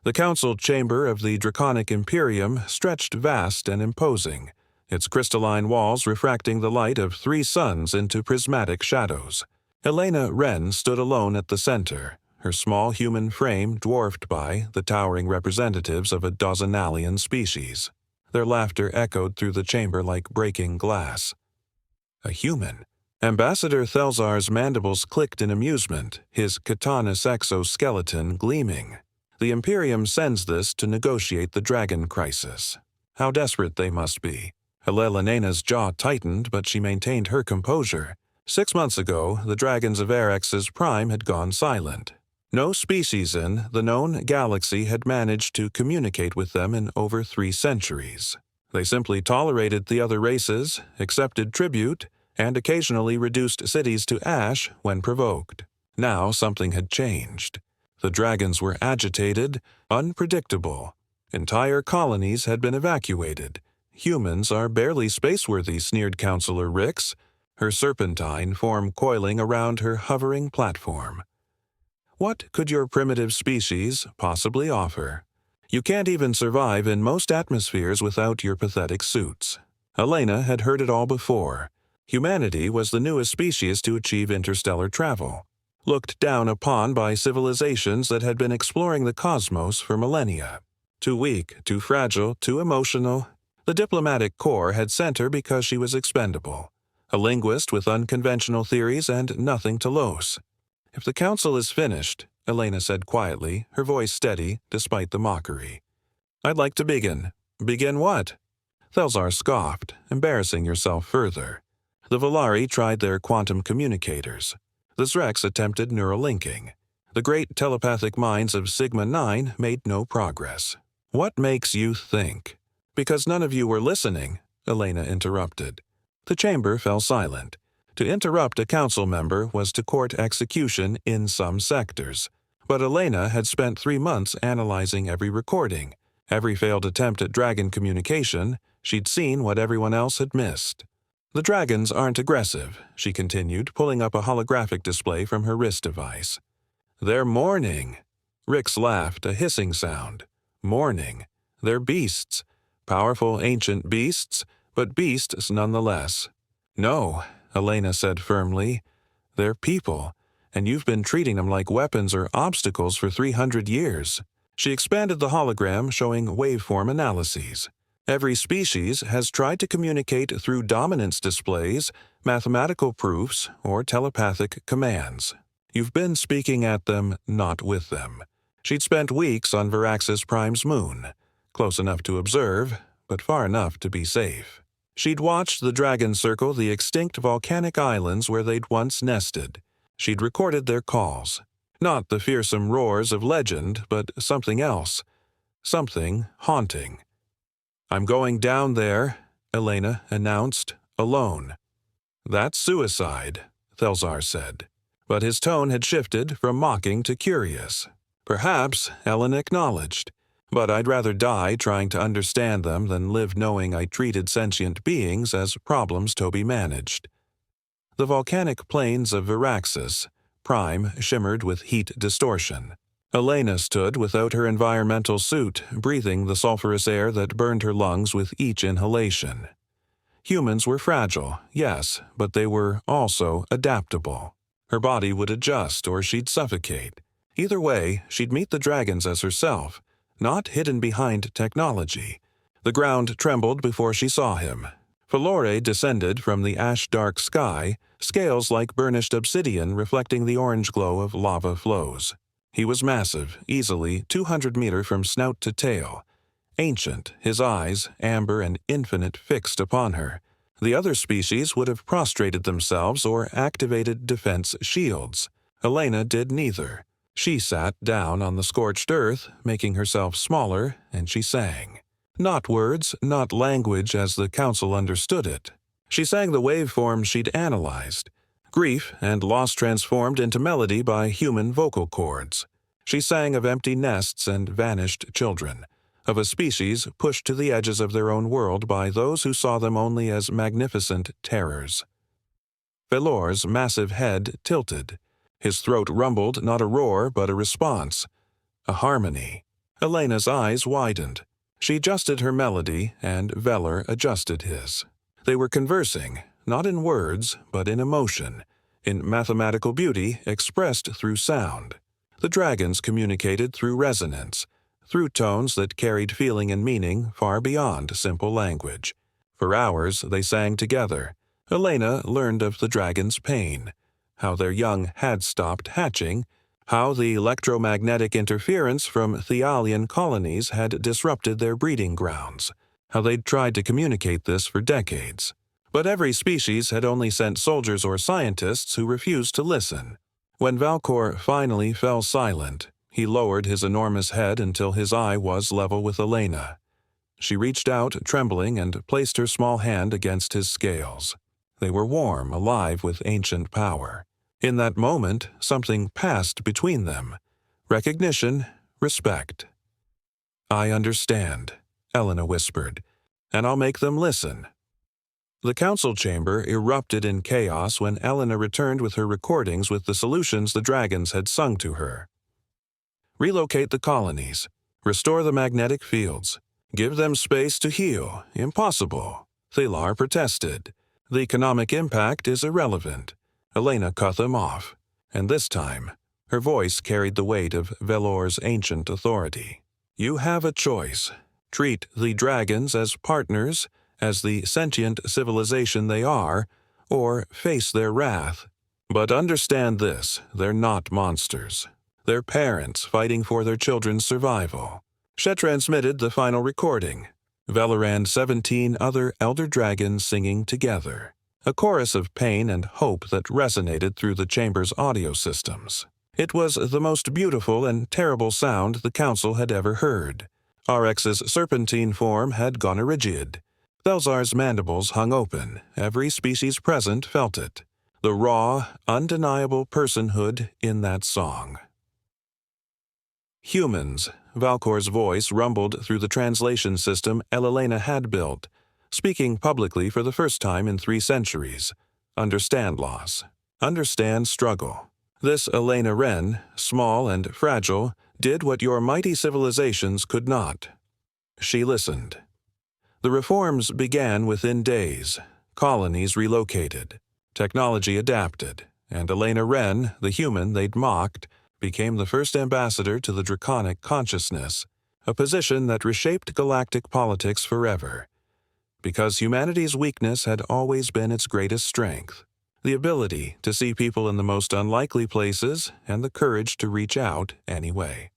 The council chamber of the Draconic Imperium stretched vast and imposing, its crystalline walls refracting the light of 3 suns into prismatic shadows. Elena Ren stood alone at the center, her small human frame dwarfed by the towering representatives of a 12 alien species. Their laughter echoed through the chamber like breaking glass. A human? Ambassador Thelzar's mandibles clicked in amusement, his chitinous exoskeleton gleaming. The Imperium sends this to negotiate the dragon crisis. How desperate they must be. Elena's jaw tightened, but she maintained her composure. 6 months ago, the dragons of Viraxis Prime had gone silent. No species in the known galaxy had managed to communicate with them in over 3 centuries. They simply tolerated the other races, accepted tribute, and occasionally reduced cities to ash when provoked. Now something had changed. The dragons were agitated, unpredictable. Entire colonies had been evacuated. Humans are barely spaceworthy, sneered Counselor Rix, her serpentine form coiling around her hovering platform. What could your primitive species possibly offer? You can't even survive in most atmospheres without your pathetic suits. Elena had heard it all before. Humanity was the newest species to achieve interstellar travel, looked down upon by civilizations that had been exploring the cosmos for millennia. Too weak, too fragile, too emotional. The diplomatic corps had sent her because she was expendable. A linguist with unconventional theories and nothing to lose. If the council is finished, Elena said quietly, her voice steady despite the mockery. I'd like to begin. Begin what? Thelzar scoffed, embarrassing yourself further. The Velari tried their quantum communicators. The Zrex attempted neural linking. The great telepathic minds of Sigma 9 made no progress. What makes you think? Because none of you were listening, Elena interrupted. The chamber fell silent. To interrupt a council member was to court execution in some sectors. But Elena had spent 3 months analyzing every recording. Every failed attempt at dragon communication, she'd seen what everyone else had missed. The dragons aren't aggressive, she continued, pulling up a holographic display from her wrist device. They're mourning. Rix laughed, a hissing sound. Mourning. They're beasts. Powerful ancient beasts, but beasts nonetheless. No, Elena said firmly. They're people, and you've been treating them like weapons or obstacles for 300 years. She expanded the hologram, showing waveform analyses. Every species has tried to communicate through dominance displays, mathematical proofs, or telepathic commands. You've been speaking at them, not with them. She'd spent weeks on Viraxis Prime's moon, close enough to observe, but far enough to be safe. She'd watched the dragons circle the extinct volcanic islands where they'd once nested. She'd recorded their calls. Not the fearsome roars of legend, but something else. Something haunting. I'm going down there, Elena announced, alone. That's suicide, Thelzar said. But his tone had shifted from mocking to curious. Perhaps, Ellen acknowledged. But I'd rather die trying to understand them than live knowing I treated sentient beings as problems to be managed. The volcanic plains of Viraxis Prime shimmered with heat distortion. Elena stood without her environmental suit, breathing the sulfurous air that burned her lungs with each inhalation. Humans were fragile, yes, but they were also adaptable. Her body would adjust or she'd suffocate. Either way, she'd meet the dragons as herself, not hidden behind technology. The ground trembled before she saw him. Velor descended from the ash-dark sky, scales like burnished obsidian reflecting the orange glow of lava flows. He was massive, easily 200 meters from snout to tail. Ancient, his eyes, amber and infinite, fixed upon her. The other species would have prostrated themselves or activated defense shields. Elena did neither. She sat down on the scorched earth, making herself smaller, and she sang. Not words, not language as the council understood it. She sang the waveforms she'd analyzed. Grief and loss transformed into melody by human vocal cords. She sang of empty nests and vanished children, of a species pushed to the edges of their own world by those who saw them only as magnificent terrors. Velor's massive head tilted. His throat rumbled not a roar but a response, a harmony. Elena's eyes widened. She adjusted her melody, and Velor adjusted his. They were conversing, not in words, but in emotion, in mathematical beauty expressed through sound. The dragons communicated through resonance, through tones that carried feeling and meaning far beyond simple language. For hours they sang together. Elena learned of the dragons' pain, how their young had stopped hatching, how the electromagnetic interference from Thalian colonies had disrupted their breeding grounds, how they'd tried to communicate this for decades. But every species had only sent soldiers or scientists who refused to listen. When Valcor finally fell silent, he lowered his enormous head until his eye was level with Elena. She reached out, trembling, and placed her small hand against his scales. They were warm, alive with ancient power. In that moment, something passed between them. Recognition, respect. "I understand," Elena whispered, "and I'll make them listen." The council chamber erupted in chaos when Elena returned with her recordings with the solutions the dragons had sung to her. Relocate the colonies. Restore the magnetic fields. Give them space to heal. Impossible. Velor protested. The economic impact is irrelevant. Elena cut them off, and this time, her voice carried the weight of Velor's ancient authority. You have a choice. Treat the dragons as partners, as the sentient civilization they are, or face their wrath. But understand this, they're not monsters. They're parents fighting for their children's survival. She transmitted the final recording. Velor and 17 other elder dragons singing together. A chorus of pain and hope that resonated through the chamber's audio systems. It was the most beautiful and terrible sound the council had ever heard. RX's serpentine form had gone rigid. Thelsar's mandibles hung open. Every species present felt it. The raw, undeniable personhood in that song. Humans, Valcor's voice rumbled through the translation system Elena had built, speaking publicly for the first time in 3 centuries. Understand loss. Understand struggle. This Elena Ren, small and fragile, did what your mighty civilizations could not. She listened. The reforms began within days. Colonies relocated. Technology adapted. And Elena Ren, the human they'd mocked, became the first ambassador to the draconic consciousness, a position that reshaped galactic politics forever. Because humanity's weakness had always been its greatest strength, the ability to see people in the most unlikely places and the courage to reach out anyway.